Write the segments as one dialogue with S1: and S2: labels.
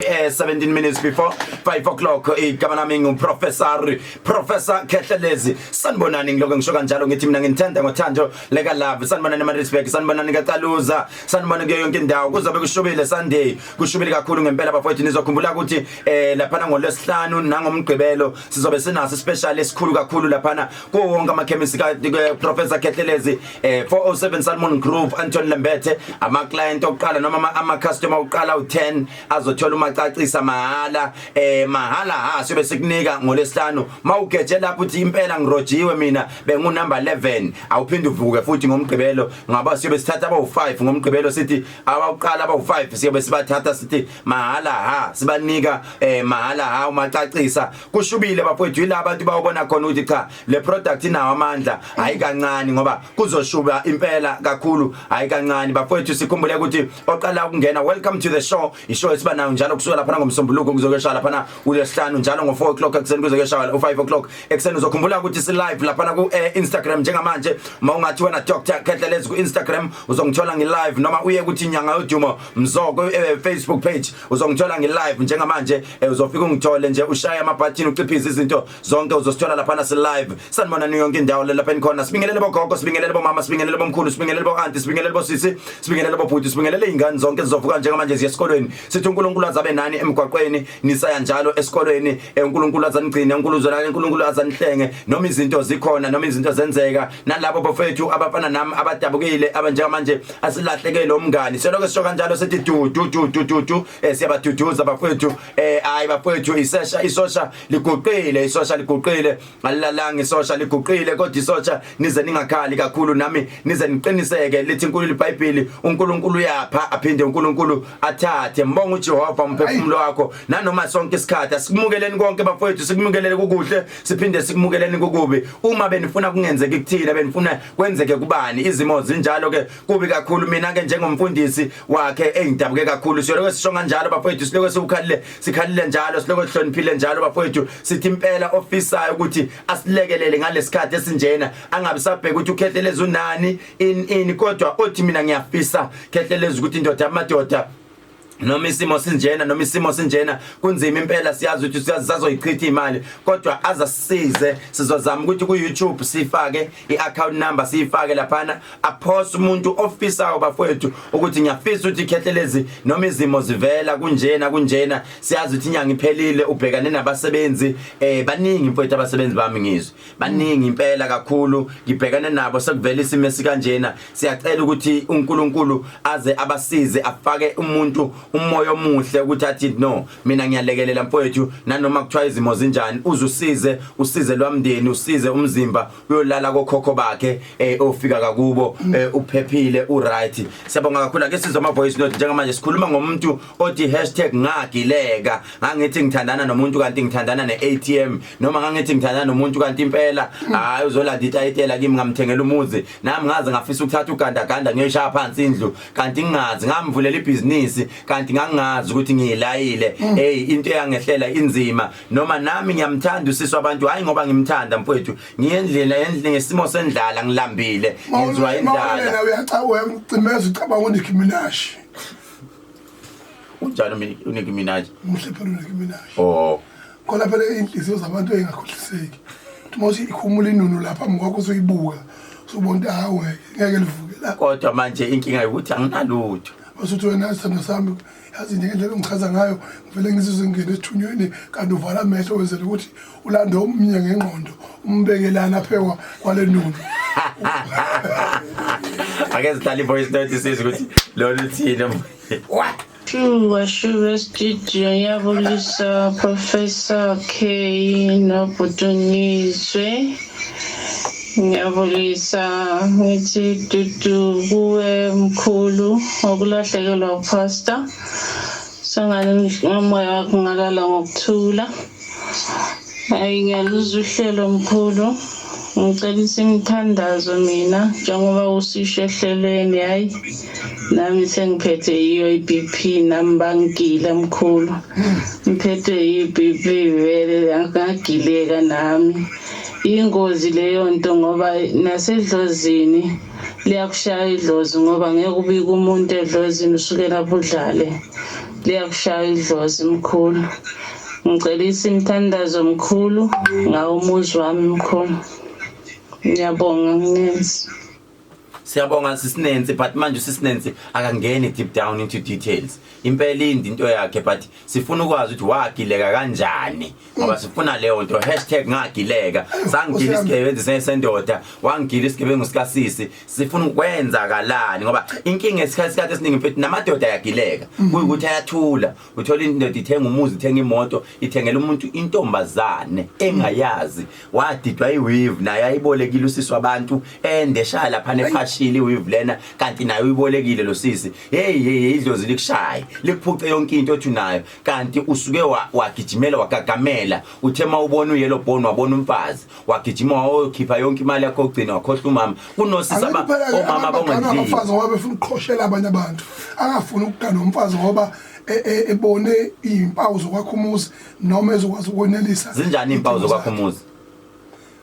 S1: 17 minutes before 5 o'clock igama lami Professor Kethlezi. Sanibonani ngiloko ngisho kanjalo ngithi mina ngithanda ngothando leka love. Sanibonani Maritzburg, sanibonani kaCaluza, sanibonani kuyo yonke indawo. Kuzobe kushubile Sunday, kushubile kakhulu ngempela bafowethu. Nizokhumbula ukuthi lapha ngolesihlanu nangomgqibelo sizobe sinaso special esikhulu kakhulu lapha ku wonke amakhemisi ka Professor Kethlezi 407 Salmon Group Anton Lembethe. Ama client oqala noma ama customer oqala u10 azothola umacacisa mahala mahala sibe sikunika ngolesihlanu mawugeje lapho uthi impela ngirojiwe mina bengu number 11 awuphinde uvuke futhi ngomgqibelo ngaba sibe sithatha aba5 ngomgqibelo sithi abaqala aba5 sibe sibathatha sithi mahala sibanika mahala umacacisa kushubile bafowethu yila abantu bawubona khona ukuthi cha le product inawo amandla hayi kancane ngoba kuzoshuba impela kakhulu hayi kancane bafowethu sikhumbule ukuthi oqala ukungena welcome to the show ishow esiba nayo njalo kusuka lapha ngomsombuluko kuzokwesha lapha uLesihlanu njalo ngo4 o'clock ekseni kuzokwesha u5 o'clock ekseni uzokhumbula ukuthi si live lapha ku Instagram njengamanje mawungathi wena Dr Kethlezi ku Instagram uzongithola ngi live noma uye kuthi inyanga yodumo mzoko Facebook page uzongithola ngi live njengamanje uzofika ungithole nje ushaya ama button uciphiza izinto zonke uzosithola lapha si live sanibona yonke indawo lapha enkhona sibingelele bogogo sibingelele bomama sibingelele bomkhulu sibingelele bo auntie sibingelele bo sisi sibingelele bo bhuti sibingelele izingane zonke zizovuka njengamanje ziye esikolweni sithi uNkulunkulu azabe nani emgwaqweni nisaya njalo esikolweni uNkulunkulu azanigcine uNkulunkulu azanihlenge noma izinto zikhona noma izinto zenzeka nalabo bafethu abafana nami abadabukile abanjengamanje asilahlekele umngani seloko sisho kanjalo sithi du siyabaduduza bafethu hayi bafethu isosha liguqile alilalanga isosha liguqile kodwa isosha nize ningakhali kakhulu nami nize niqiniseke lithi iNkulunkulu iBhayibheli uNkulunkulu yapha aphinde uNkulunkulu athathe mbonga uJehova umphefumulo wakho nanoma sonke isikhathi asikumukeleni konke bafowethu sikumukelele kukuhle siphinde sikumukeleni kukubi uma benifuna kungenzeke kuthina benifuna kwenzeke kubani izimo zinjalo ke kubi kakhulu mina ke njengomfundisi wakhe engidabuke kakhulu siyoloko sisho kanjalo bafowethu siloko sikhalile njalo siloko sihloniphile njalo bafowethu sithi impela ofisayo ukuthi asilekelele ngalesikhathi esinjena angabe sabheka ukuthi uKethlezi unani in kodwa othi mina ngiyafisa Kethlezi ukuthi indoda amadoda noma isimo sinjena kunzima impela siyazi ukuthi siyazoyichitha imali kodwa azasisize sizozama ukuthi ku YouTube sifake iaccount number sifake lapha apost umuntu ofisayo bafowethu ukuthi ngiyafisa ukuthi Kethlezi noma izimo zivela kunjena siyazi ukuthi inyanga iphelile ubhekane nabasebenzi baningi mfowethu abasebenzi bami ngizwe baningi impela kakhulu ngibhekane nabo sekuvela isimo esikanjena siyacela ukuthi uNkulunkulu aze abasize afake umuntu umoya omuhle ukuthi athi no mina ngiyalekelela mfowethu nanoma kuthiwa izimo zinjani usize lwamndeni usize umzimba uyolala kokhokho bakhe ofika kakubo uphephile uright siyabonga kakhulu ake sizwe ama voice note njengamanje sikhuluma ngomuntu othi #ngagileka ngangithi ngithandana nomuntu kanti ngithandana neATM noma ngangithi ngithandana nomuntu kanti impela hayi uzolanda itayitela kimi ngamthengela umuzi nami ngaze ngafisa ukuthatha ugandaganda ngiyishaya phansi indlu kanti ngingazi ngamvulela ibhizinisi kanti ngangazi ukuthi ngiyilayile into yangehlela inzima noma nami ngiyamthanda usiswa abantu hayi ngoba ngimthanda mfowethu ngiyendlela ngesimo sendlala ngilambile ngizwa indlala
S2: mina uyacawa ucimeza ucabanga uNicki Minaj
S1: unjalo uNicki Minaj
S2: muhle phela uNicki Minaj
S1: khona
S2: phela inhliziyo zabantu engakhohliseki uthi ikhumula inunu lapha ngakho uzoyibuka sobonke hawe ngeke livuke la
S1: kodwa manje inkinga ukuthi anginalutho
S2: basuthi wena sithando sami yazi ngendlela ongichaza ngayo ngivele ngizizwe ngene esithunyweni kanti uvala amehlo wenzela ukuthi ulando umnye ngengqondo umbekelana phekwa kwale nunu
S1: ake sihlali voice note size ukuthi lo luthina what
S3: Shuba studio yabulisa Professor K noBudunyiswe ngiyabulisa ngithi dudu kuwe mkhulu okulahlekelwa upastor sangane ngomoya wakho ngalala ngokuthula hayi ngiyaluzwa uhlelo mkhulu ngicela imithandazo mina njengoba usisho ehlelweni hayi nami sengiphethe iyo iBP nami bangigila mkhulu ngiphethe iBP vele ngagileka nami ingozi leyo nto ngoba nasedlozini liyakushaya idlozi ngoba ngeke ubike umuntu edlozini usukela budlale liyakushaya idlozi mkhulu. Ngicelisa imithandazo mkhulu ngawo umuzi wami mkhulu. Ngiyabonga nginensi.
S1: Siyabonga sisinensi but manje sisinensi akangeni deep down into details. Impela into yakhe but sifuna ukwazi ukuthi wagileka kanjani ngoba sifuna leyo nto #ngagileka sangigila isigebengu sendoda wangigila isigebengu sikasisi sifuna ukwenzakalani ngoba inkinga esikhathi esiningi mfethu namadoda ayagileka kuyikuthi ayathula uthola indoda ithenga umuzi ithenga imoto ithengela umuntu intombazane engayazi wadidwa iweave naye ayibolekile usisi wabantu endeshala lapha nephashili iweave lena kanti naye uyibolekile lo sisi hey idlozi likushaya likuphuce yonke into othi nayo kanti usuke wagijimela wagagamela uthema ubona uyelo bone wabona umfazi wagijima wayokhipha yonke imali yakho ogcina wakhohla umama kunosisa omama bongenzile
S2: umfazi ngoba befuna ukukhoshela abanye abantu angafuni ukugana umfazi ngoba ebone izimpawu zokwakha umuzi noma ezokwazi ukwenelisa
S1: zinjani izimpawu zokwakha umuzi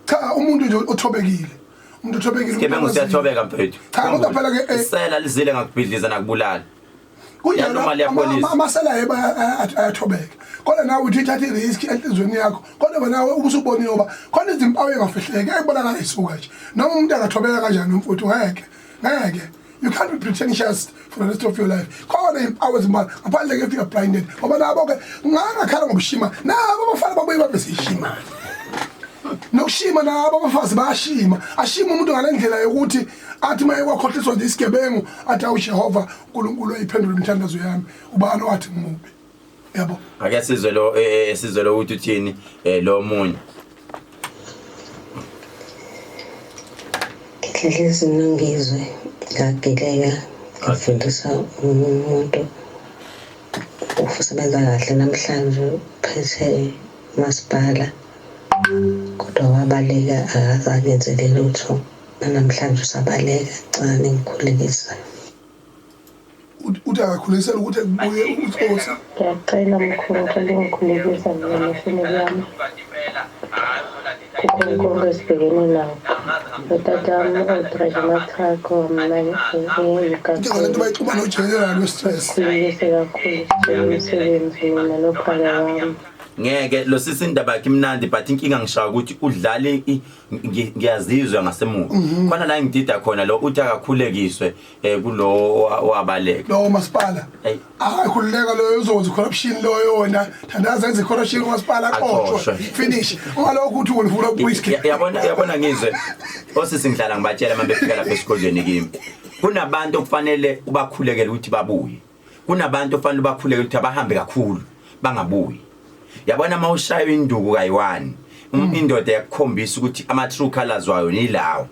S2: cha umuntu nje othobekile umuntu othobekile
S1: sigebengu siyathobeka mfethu
S2: cha kodwa phela ke
S1: isela lizile ngakubhidliza nakubulala
S2: kunjalo amasela yeba ayathobeka kodwa nawe uthi thatha irisk enhlizweni yakho kodwa nawe ubusubonile ngoba khona izimpawu engafihleke ayibonakala isuka nje noma umuntu angathobeka kanjani umfuthu ngeke you can't be pretentious for the rest of your life khona izimpawu ezimali ngaphandle ke if you are blinded ngoba nabo ke ngangakhala ngobushima nabo abafana babuye babe sishima nokushima nabo abafazi bayashima ashima umuntu ngalendlela yokuthi athi maye kwakhohliswa isigebengu athi awu Jehova uNkulunkulu ayiphendule imithandazo yami ubani wathi ngumubi yabo
S1: ake sizwe lo uthi uthini lo munye
S4: Ngihlezi nangizwe ngagileka ngifundisa umuntu usebenza kahle namhlanje phethe masipala kodwa wabaleka akazakenzele lutho namhlanje usabaleka cane ngikhulekisa
S2: uthi akakhulisela ukuthi kubuye uthosa
S4: ngiyacela mkhulu ukuthi ngikhulekisa ngemishini yami kukhona esibhekene nawo utatami udrajima thakho mna
S2: njengolanto bayixuba nojenerali we-stress
S4: khulekise kakhulu umsebenzi mina nophaka wami
S1: ngeke lo sisi indaba yakhe imnandi but inkinga ngishaya ukuthi udlale ngiyazizwa ngasemuva khona la ngidida khona lo uthi akakhulekiswe kulo wabaleka
S2: lo masipala akakhuleka lo uzowenza corruption lo yona thandaza enze corruption umasipala aqoshwe finish ngalokho uthi ufuna ukubuyisa
S1: yabona ngizwe osisi ngihlala ngibatshela manje befika lapha esikolweni kimi kunabantu okufanele ubakhulekele ukuthi babuye kunabantu okufanele bakhulekele ukuthi abahambe kakhulu bangabuyi yabona mawushaya induku kayi1 indoda yakukhombisa ukuthi ama true colors wayo nilawo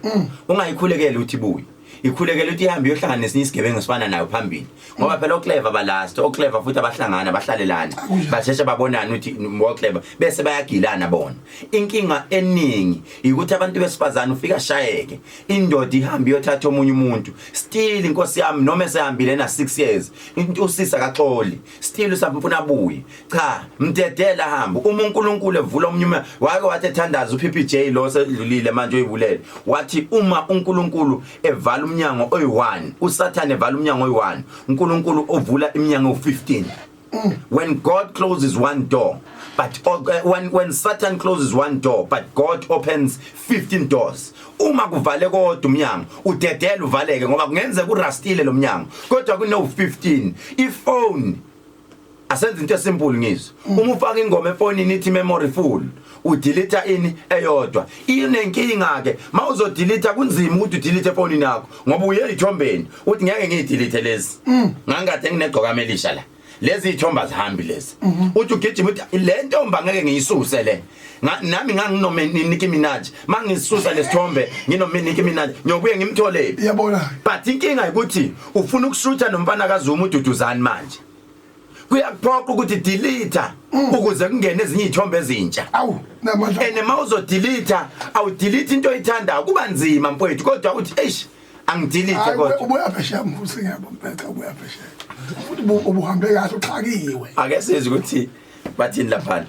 S1: ungayikhulekela uthi buyi ikhulekela ukuthi ihambe yohlanganisa isigebengu sifana nayo phambili ngoba phela oclever balast oclever futhi abahlangana bahlalelana basheshe babonana ukuthi clever bese bayagilana bona inkinga eningi ukuthi abantu besifazana ufika shayeke indoda ihambe yothatha omunye umuntu still inkosi yami noma esehambile na 6 years usisa kaxoli still usafuna abuye cha mdedela hamba uma uNkulunkulu evula omnyuma wake wathi ethandaza uPPJ lo sedlulile manje uyibulele wathi uma uNkulunkulu evala umnyango oyi1 uSathane evala umnyango oyi1 uNkulunkulu ovula iminyango u15 when God closes one door but when Satan closes one door but God opens 15 doors uma kuvale kodwa umnyango udedela uvaleke ngoba kungenzeka urastile lo mnyango kodwa kuno 15 iphone asenza into esimple ngizwe uma ufaka ingoma efonini ithi memory full udelete ini eyodwa inenkinga ke mawuzodelete kunzima ukuthi udelete efonini yakho ngoba uye ithombeni uthi ngeke ngiyidelete lezi ngangade nginegqokamelisha la lezi ithomba zihambi lezi uthi ugijima uthi le ntomba ngeke ngiyisuse le nami Nicki Minaj mangisusa lesithombe Nicki Minaj ngiyobuye ngimthole
S2: yabona
S1: but inkinga ukuthi ufuna ukushutha nomfana kaZuma ududuzani manje kuyaphoqa ukuthi delete ukuze kungene ezinye izithombe ezintsha
S2: awu namandla
S1: ene mawuzo delete awu delete into oyithanda kuba nzima mfowethu kodwa uthi eish angidelete kodwa
S2: ubuya phesheya mvusi ngiyabona ubuya phesheya futhi ubuhambe kahle uxhakiwe
S1: ake size ukuthi bathini lapha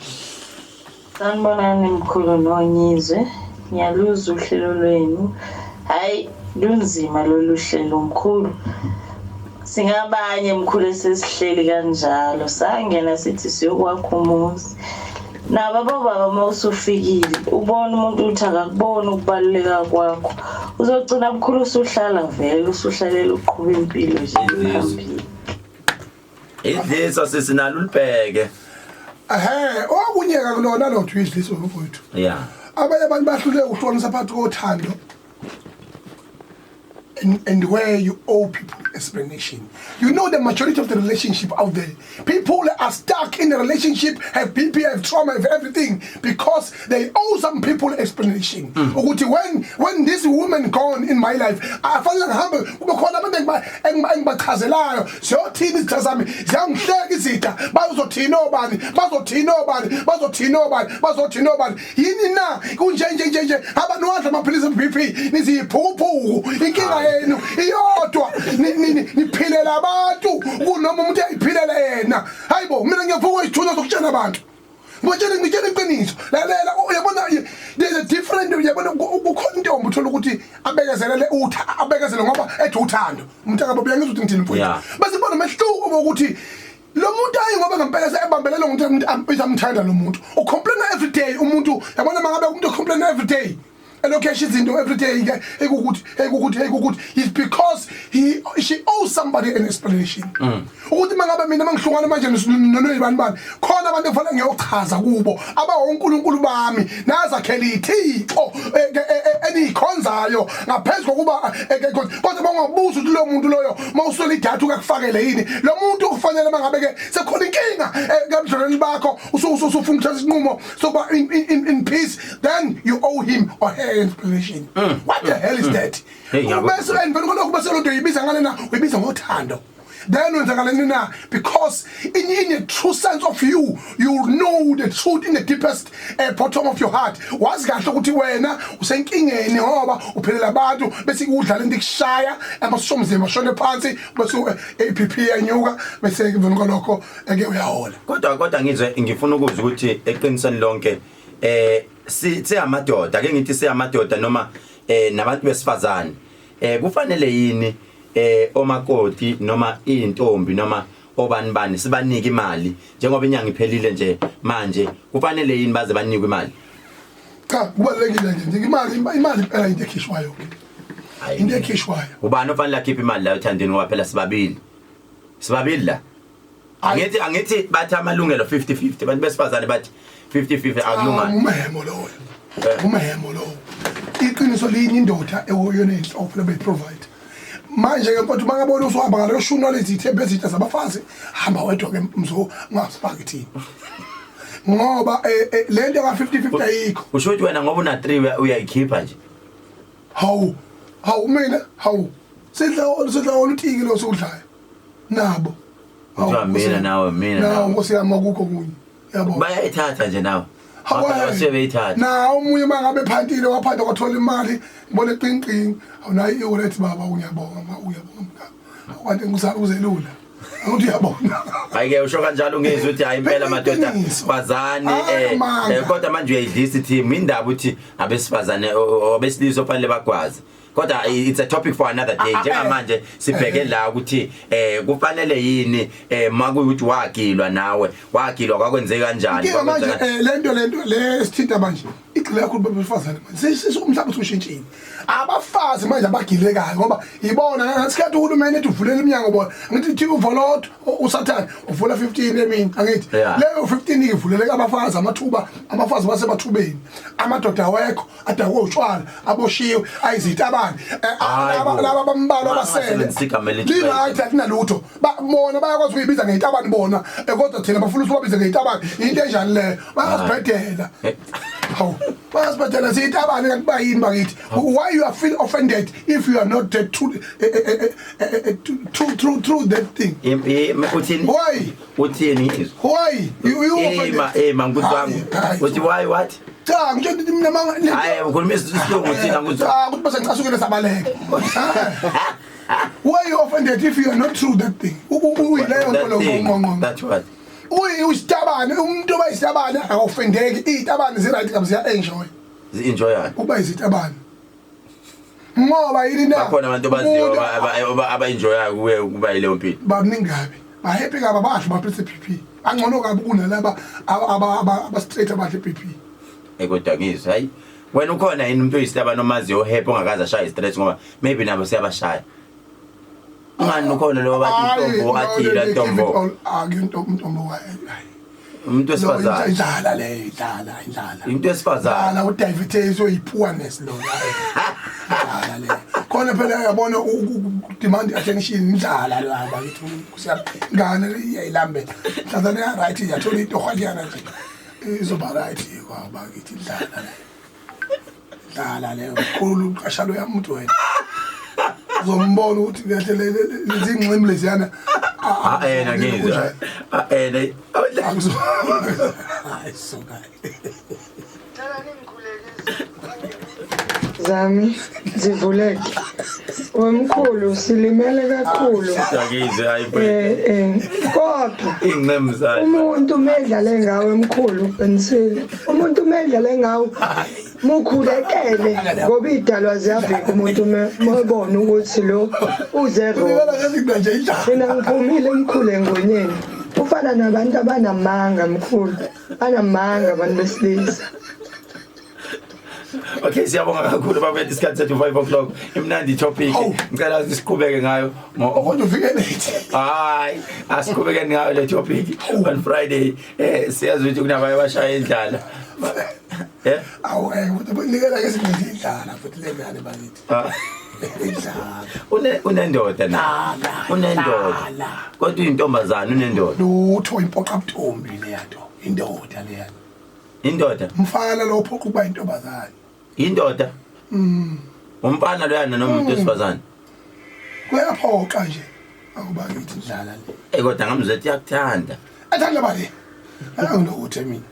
S3: sanibonani mkhulu nonyizwe ngiyaluza uhlelo lwenu hayi lunzima lolu hlelo mkhulu singabanye mkhulu esesihleli kanjalo sangena sithi siyokwakha umuzi nabo baba mawusufikile ubona umuntu uthi akakubona ukubaluleka kwakho uzogcina mkhulu usuhlala vele usuhlalela uqhubha impilo nje phambili
S1: idliso sisinalo ulibheke
S2: okunyeka kulona lo idliso mfowethu
S1: yeah
S2: abanye abantu bahluleka ukuhlonisa phakathi kothando and where you owe people explanation. You know the majority of the relationship out there. People are stuck in the relationship, have BP, have trauma, have everything because they owe some people explanation. When this woman gone in my life, I feel like humble. Because I'm a so teeny Tazami, young Shagizita, Bazotino Bani, Bazotino Bani, Bazotino Bani, Bazotino Bani. Yinina, Kunjang, Habanoa, my police and BP, Nizi Popo, iyodwa niphilela abantu kunoma umuntu ayiphilela yena hayibo mina ngiyavuka isithunywa sokutshela abantu ngitshela iqiniso lalela uyabona there's a different uyabona kukhona intombi uthola ukuthi abekezele ngoba ethi uthando umuntu akabe uyangiza ukuthi ngithini mfowethu bese kubona mehluko ukuthi lo muntu ayi ngoba ngempela sebambelele ngokuthi amthanda lo muntu ucomplain every day umuntu yabona mangabe umuntu complain every day location izinto every day ekukuthi is because she owes somebody an explanation ukuthi mangabe mina mangihlungana manje nonoyibani khona abantu efanele ngiyochaza kubo abawonkulunkulu bami nazakhela ithixo enikhonzayo ngaphezulu kokuba kodwa bangabuza ukuthi lo muntu loyo mawusola idatha ukakufakele yini lo muntu kufanele mangabe ke sekhona inkinga ngamdlelweni bakho usufuna ukuthatha isinqumo sokuba in peace then you owe him or her explanation. What the hell is that? Then because in a true sense of you know the truth in the deepest bottom of your heart. Was kahle ukuthi wena usenkingeni ngoba uphelela abantu bese kudlala into ikushaya amasomze mashone phansi bese APP yanyuka bese kuvuna lokho ake uyahola.
S1: Kodwa ngizwe ngifuna ukuzwa ukuthi eqinisweni lonke siyamadoda ake ngithi siyamadoda noma nabantu besifazane kufanele yini omakoti noma intombi noma obani sibanike imali njengoba inyanga iphelile nje manje kufanele yini baze banikwe imali
S2: cha kubalekile nje imali impela into ekhishwayo into ekhishwayo
S1: ubani ofanele akhiphe imali la uthandeni ngoba phela sibabili la angithi bathi amalungelo 50-50 abantu besifazane bathi 50-50 akulungani
S2: umehemo lo iqiniso linye indoda eyona inhlophe lebe provide manje ke mfowethu mangabona usuhamba ngalo shunwa lezithembe ezitha zabafazi hamba wedwa ke mzo ngasipaki thini ngoba lento ka 50-50 ayikho
S1: usho ukuthi wena ngoba una 3 uyayikhipha nje
S2: hawu mina sidla olutiki lo sokudlayo nabo
S1: mina
S2: nawo ngosiyama kukho kunye yabo
S1: bayayithatha nje nawo sebeyithatha
S2: na omunye mangabe phantile waphanda kwathola imali ngibona eqinqinqi awunayi iwallet baba uyabonga akwanti ngisakuzelula ukuthi uyabona
S1: ayike usho kanjalo ngizwe ukuthi hayi impela madoda sifazane kodwa manje uyayidlisa team indaba uthi abesifazane abesilisa ofanele bagwaze kodwa it's a topic for another day njengamanje sibheke la ukuthi kufanele yini makuyuthi wagilwa nawe wagilwa kwakwenzeka kanjani
S2: lento le sithinta manje igcile kakhulu bebefazane manje umhlaba usushintshile abafazi manje abagilekayo ngoba ibona ngasikhathi uhulumeni ethi uvulela iminyango bona ngithi TV Volot uSathane uvula 15 emini angithi leyo 15 ivuleleka abafazi amathuba abafazi basemathubeni amadoda awekho adakwe utshwala aboshiwe ayizitaba laba bambalo abasele liyithi akunalutho bona bayakwazi ukuyibiza ngeyitabani bona kodwa thina bafuna ukubabiza ngeyitabani into enjani leyo bayasibhedela hawu bayasibhedela siyitabani kanti bayini bakithi why you are feel offended if you are not true that thing why you offended
S1: manguzangu uthi why what
S2: cha ngisho ukuthi mina manga
S1: hayi ukhuluma isilungu thina nguzwa
S2: ukuthi bese ngicasukele sabaleka why you offended if you are not true that thing uyileyo nto lo ngqongqo
S1: that's what
S2: uyitabane umuntu obayisitabane akaofendeki izitabane ziright kabi ziya enjoy
S1: enjoy
S2: uba izitabane ngoba yini na
S1: bakhona abantu baziyo abaenjoyayo kuba ile mpilo
S2: baningabe bahappy kabi basho baphethe PP angcono kabi kunalaba aba straight abadle PP
S1: kodwa ngizwe hayi wena ukhona yini umuntu oyisitaba nomaziyo happy ongakaza shaya stress ngoba maybe nabo siyabashaya ngani ukhona lo bathi intombo athila intombo
S2: akuntombo
S1: umuntu wesifazane
S2: idlala le idlala
S1: umuntu wesifazane
S2: la uDavid uyipoorness lo idlala le khona phela yabona demand attention idlala la bakithi kusiyangana iyayilambe mhlazana ya right yathola into khwanyana nje izoba right kwa bakithi idlala le ukhulu qashalo yamuntu wena zombona ukuthi kahle lezingximi leziyana
S1: yena ngizwa
S2: hayi so guys
S4: zami zivuleke wemkhulu silimele kakhulu
S1: ngizwe hayi
S4: kodwa
S1: ingcemi zayo
S4: umuntu medlale ngawe emkhulu qinisile umuntu medlale ngawe mukhulekele ngoba idalwa ziyavika umuntu mabona ukuthi lo uzero mina ngiphumile emkhulu engonyeni ufana nabantu abanamanga mkhulu banamanga abantu besilisa.
S1: Okay siyabonga kakhulu bafethu isikhathi sethu 5 o'clock imnandi topic ngicela siqhubeke ngayo
S2: kodwa ufike late
S1: hayi asiqhubeke ngayo le topic on Friday siyazi ukuthi kunabaye bashaya indlala
S2: awu kodwa nikela ke singenzi indlala futhi lengane bakithi indlala
S1: unendoda na unendoda kodwa intombazana unendoda
S2: lutho impoqa mthombi leyanto indoda leya
S1: indoda
S2: mfana lo uphoqa ukuba intombazana
S1: indoda umfana loyana noma umuntu wesifazane
S2: kuyaphoqa nje akuba ngithi idlala le
S1: kodwa ngamzethi yakuthanda
S2: athanda bani anginokuthi mina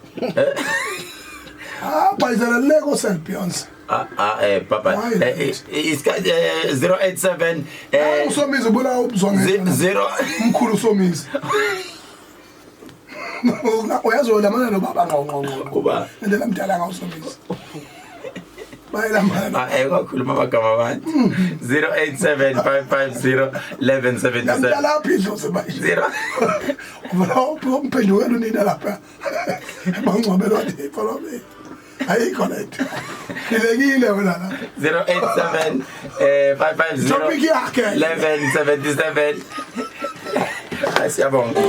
S2: bayizela leko sel Beyonce
S1: papa iska 087
S2: usomizi ubula ubuzonge
S1: 0
S2: umkhulu usomizi uyazola mana lo baba ngqongqonqo
S1: kuba
S2: ndela mdala ngawusomizi bayilambana
S1: kakhuluma amagama abantu 087
S2: lapha idlozi bayi 0 umphendukela unina lapha bangcwabelwa wathi follow me ayikho letho ilekile wena la
S1: 087 550
S2: topic yakhe
S1: 1177 asiyabonga